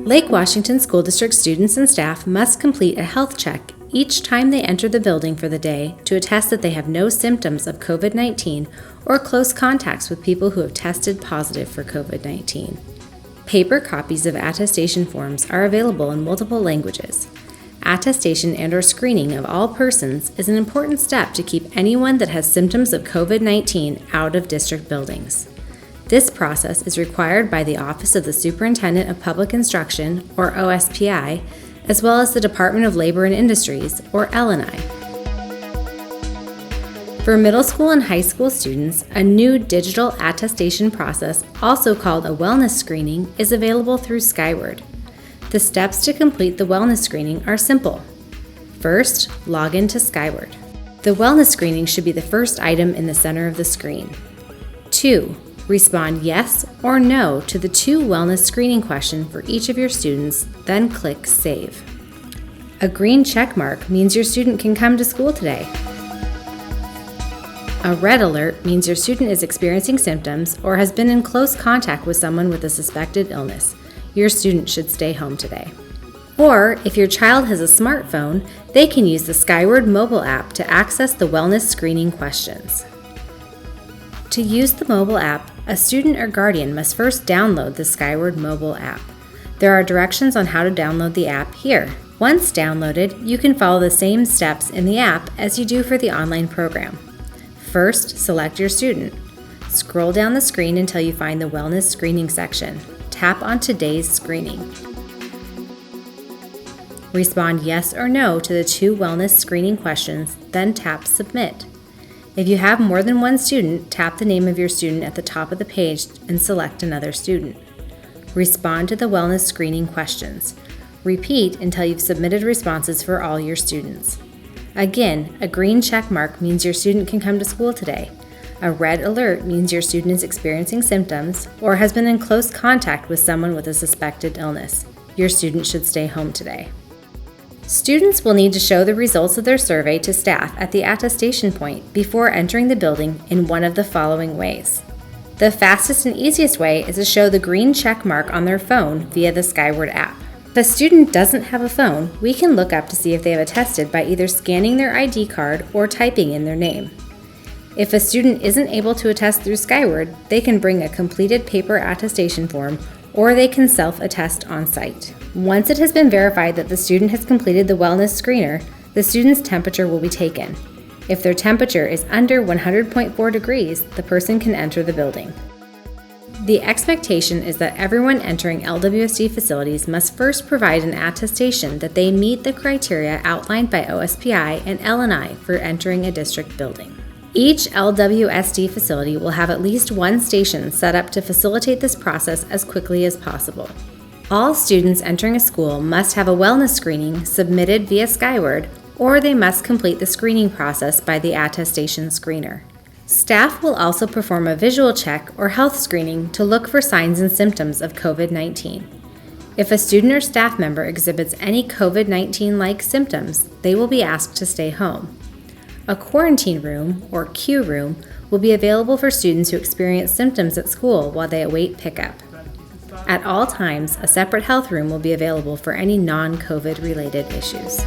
Lake Washington School District students and staff must complete a health check each time they enter the building for the day to attest that they have no symptoms of COVID-19 or close contacts with people who have tested positive for COVID-19. Paper copies of attestation forms are available in multiple languages. Attestation and/or screening of all persons is an important step to keep anyone that has symptoms of COVID-19 out of district buildings. This process is required by the Office of the Superintendent of Public Instruction, or OSPI, as well as the Department of Labor and Industries, or L&I. For middle school and high school students, a new digital attestation process, also called a wellness screening, is available through Skyward. The steps to complete the wellness screening are simple. First, log into Skyward. The wellness screening should be the first item in the center of the screen. 2. Respond yes or no to the 2 wellness screening questions for each of your students, then click Save. A green check mark means your student can come to school today. A red alert means your student is experiencing symptoms or has been in close contact with someone with a suspected illness. Your student should stay home today. Or, if your child has a smartphone, they can use the Skyward mobile app to access the wellness screening questions. To use the mobile app, a student or guardian must first download the Skyward mobile app. There are directions on how to download the app here. Once downloaded, you can follow the same steps in the app as you do for the online program. First, select your student. Scroll down the screen until you find the Wellness Screening section. Tap on today's screening. Respond yes or no to the 2 wellness screening questions, then tap Submit. If you have more than one student, tap the name of your student at the top of the page and select another student. Respond to the wellness screening questions. Repeat until you've submitted responses for all your students. Again, a green check mark means your student can come to school today. A red alert means your student is experiencing symptoms or has been in close contact with someone with a suspected illness. Your student should stay home today. Students will need to show the results of their survey to staff at the attestation point before entering the building in one of the following ways. The fastest and easiest way is to show the green check mark on their phone via the Skyward app. If a student doesn't have a phone, we can look up to see if they have attested by either scanning their ID card or typing in their name. If a student isn't able to attest through Skyward, they can bring a completed paper attestation form or they can self-attest on site. Once it has been verified that the student has completed the wellness screener, the student's temperature will be taken. If their temperature is under 100.4 degrees, the person can enter the building. The expectation is that everyone entering LWSD facilities must first provide an attestation that they meet the criteria outlined by OSPI and L&I for entering a district building. Each LWSD facility will have at least one station set up to facilitate this process as quickly as possible. All students entering a school must have a wellness screening submitted via Skyward, or they must complete the screening process by the attestation screener. Staff will also perform a visual check or health screening to look for signs and symptoms of COVID-19. If a student or staff member exhibits any COVID-19-like symptoms, they will be asked to stay home. A quarantine room, or Q room, will be available for students who experience symptoms at school while they await pickup. At all times, a separate health room will be available for any non-COVID related issues.